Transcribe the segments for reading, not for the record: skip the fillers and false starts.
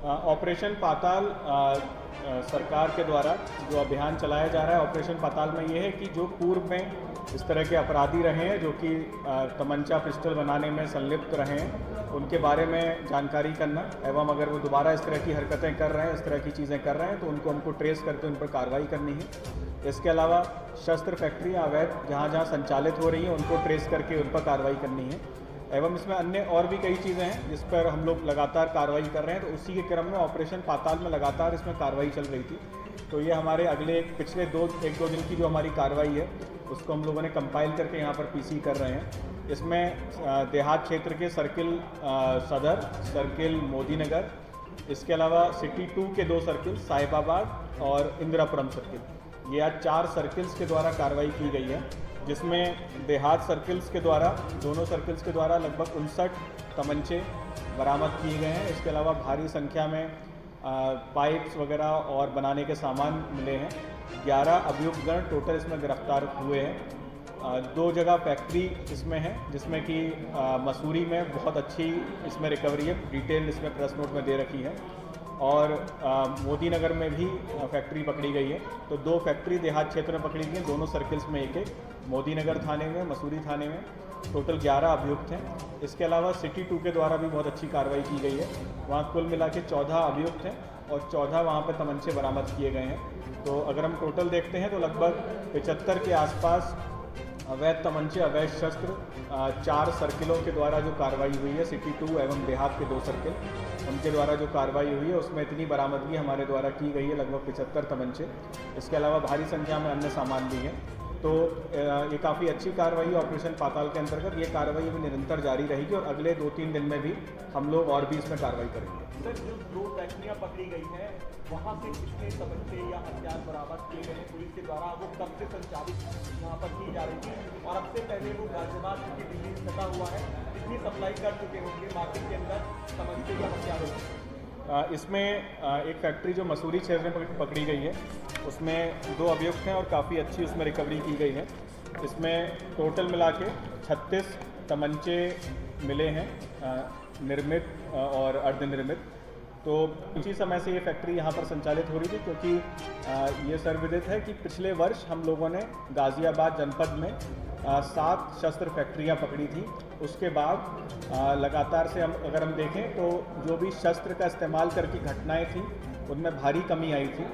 Operation पाताल सरकार के द्वारा जो अभियान चलाया जा रहा है ऑपरेशन पाताल में ये है कि जो पूर्व में इस तरह के अपराधी रहे हैं जो कि तमंचा पिस्टल बनाने में संलिप्त रहे हैं उनके बारे में जानकारी करना एवं अगर वो दोबारा इस तरह की हरकतें कर रहे हैं, इस तरह की चीज़ें कर रहे हैं तो हमको ट्रेस करके उन पर कार्रवाई करनी है। इसके अलावा शस्त्र फैक्ट्रियाँ अवैध जहाँ जहाँ संचालित हो रही हैं उनको ट्रेस करके उन पर कार्रवाई करनी है। एवं इसमें अन्य और भी कई चीज़ें हैं जिस पर हम लोग लगातार कार्रवाई कर रहे हैं। तो उसी के क्रम में ऑपरेशन पाताल में लगातार इसमें कार्रवाई चल रही थी। तो ये हमारे पिछले एक दो दिन की जो हमारी कार्रवाई है उसको हम लोगों ने कंपाइल करके यहाँ पर पीसी कर रहे हैं। इसमें देहात क्षेत्र के सर्किल सदर, सर्किल मोदी नगर, इसके अलावा सिटी 2 के 2 सर्किल साहिबाबाद और इंदिरापुरम सर्किल, ये आज 4 सर्किल्स के द्वारा कार्रवाई की गई है, जिसमें देहात सर्किल्स के द्वारा दोनों सर्किल्स के द्वारा लगभग 59 तमंचे बरामद किए गए हैं। इसके अलावा भारी संख्या में पाइप्स वगैरह और बनाने के सामान मिले हैं। 11 अभियुक्तगण टोटल इसमें गिरफ्तार हुए हैं। 2 जगह फैक्ट्री इसमें है जिसमें कि मसूरी में बहुत अच्छी इसमें रिकवरी है, डिटेल इसमें प्रेस नोट में दे रखी है। और मोदी नगर में भी फैक्ट्री पकड़ी गई है। तो 2 फैक्ट्री देहात क्षेत्र में पकड़ी गई हैं, दोनों सर्किल्स में एक मोदी नगर थाने में, मसूरी थाने में टोटल 11 अभियुक्त हैं। इसके अलावा सिटी 2 के द्वारा भी बहुत अच्छी कार्रवाई की गई है। वहाँ कुल मिला के 14 अभियुक्त हैं और 14 वहाँ पर तमंचे बरामद किए गए हैं। तो अगर हम टोटल देखते हैं तो लगभग 75 के आसपास अवैध तमंचे, अवैध शस्त्र 4 सर्किलों के द्वारा जो कार्रवाई हुई है, सिटी 2 एवं देहात के 2 सर्किल, उनके द्वारा जो कार्रवाई हुई है उसमें इतनी बरामदगी हमारे द्वारा की गई है, लगभग 75 तमंचे। इसके अलावा भारी संख्या में अन्य सामान भी हैं। तो ये काफ़ी अच्छी कार्रवाई है ऑपरेशन पाताल के अंतर्गत। ये कार्रवाई अभी निरंतर जारी रहेगी और अगले 2-3 दिन में भी हम लोग और भी इसमें कार्रवाई करेंगे। सर, जो 2 फैक्ट्रियाँ पकड़ी गई हैं वहाँ से कितने तमंचे या हथियार बरामद किए गए हैं पुलिस के द्वारा? वो कब से संचालित यहाँ पर की जा रही थी और अब से पहले वो गाजियाबाद की दिल्ली में सटा हुआ है, कितनी सप्लाई कर चुके होंगे मार्केट के अंदर तमंचे या हथियारों की? इसमें एक फैक्ट्री जो मसूरी क्षेत्र में पकड़ी गई है उसमें 2 अभियुक्त हैं और काफ़ी अच्छी उसमें रिकवरी की गई है। इसमें टोटल मिला के 36 तमंचे मिले हैं, निर्मित और अर्धनिर्मित। तो इसी समय से ये फैक्ट्री यहाँ पर संचालित हो रही थी, क्योंकि ये सर्वविदित है कि पिछले वर्ष हम लोगों ने गाज़ियाबाद जनपद में 7 शस्त्र फैक्ट्रियाँ पकड़ी थी। उसके बाद लगातार से अगर हम देखें तो जो भी शस्त्र का इस्तेमाल करके घटनाएं थी उनमें भारी कमी आई थी।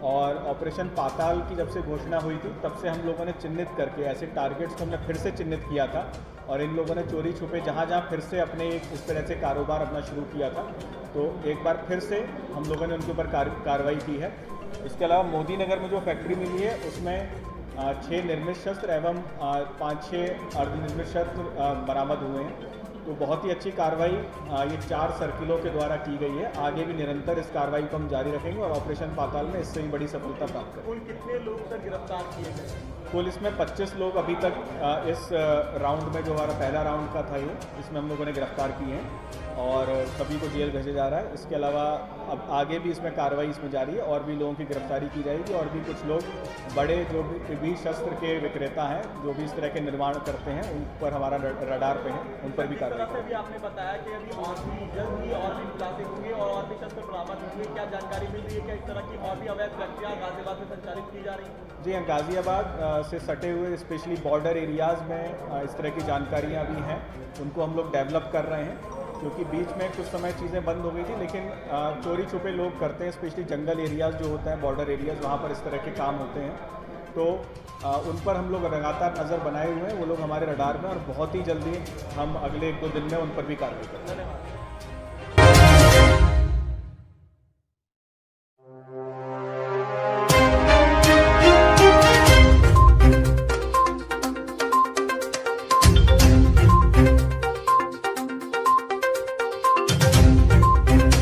और ऑपरेशन पाताल की जब से घोषणा हुई थी तब से हम लोगों ने चिन्हित करके ऐसे टारगेट्स को हमने फिर से चिन्हित किया था और इन लोगों ने चोरी छुपे जहाँ जहाँ फिर से अपने इस तरह से कारोबार अपना शुरू किया था, तो एक बार फिर से हम लोगों ने उनके ऊपर कार्रवाई की है। इसके अलावा मोदी नगर में जो फैक्ट्री मिली है उसमें 6 निर्मित शस्त्र एवं 5-6 अर्धनिर्मित शस्त्र बरामद हुए हैं। तो बहुत ही अच्छी कार्रवाई ये 4 सर्किलों के द्वारा की गई है। आगे भी निरंतर इस कार्रवाई को हम जारी रखेंगे और ऑपरेशन पाताल में इससे भी बड़ी सफलता प्राप्त करेंगे। कुल कितने लोग तक गिरफ्तार किए गए? कुल इसमें 25 लोग अभी तक इस राउंड में जो हमारा पहला राउंड का था इसमें हम लोगों ने गिरफ्तार किए हैं और सभी को जेल भेजा जा रहा है। इसके अलावा अब आगे भी इसमें कार्रवाई इसमें जारी है और भी लोगों की गिरफ्तारी की जाएगी और भी कुछ लोग बड़े जो भी शस्त्र के विक्रेता हैं जो भी इस तरह के निर्माण करते हैं उन पर हमारा रडार पे है, उन पर भी कार्रवाई करेंगे। आपने बताया कि अभी और भी जल्द ही और भी खुलासे होंगे और भी शस्त्र बरामद होंगे, क्या जानकारी मिल रही है? क्या इस तरह की और भी अवैध फैक्ट्रियाँ गाजियाबाद में संचालित की जा रही हैं? जी हाँ, गाज़ियाबाद से सटे हुए स्पेशली बॉर्डर एरियाज़ में इस तरह की जानकारियाँ भी हैं, उनको हम लोग डेवलप कर रहे हैं, क्योंकि बीच में कुछ समय चीज़ें बंद हो गई थी। लेकिन चोरी छुपे लोग करते हैं, स्पेशली जंगल एरियाज़ जो होता है, बॉर्डर एरियाज़, वहाँ पर इस तरह के काम होते हैं। तो उन पर हम लोग लगातार नज़र बनाए हुए हैं, वो लोग हमारे रडार में और बहुत ही जल्दी हम अगले 1-2 दिन में उन पर भी कार्रवाई करेंगे।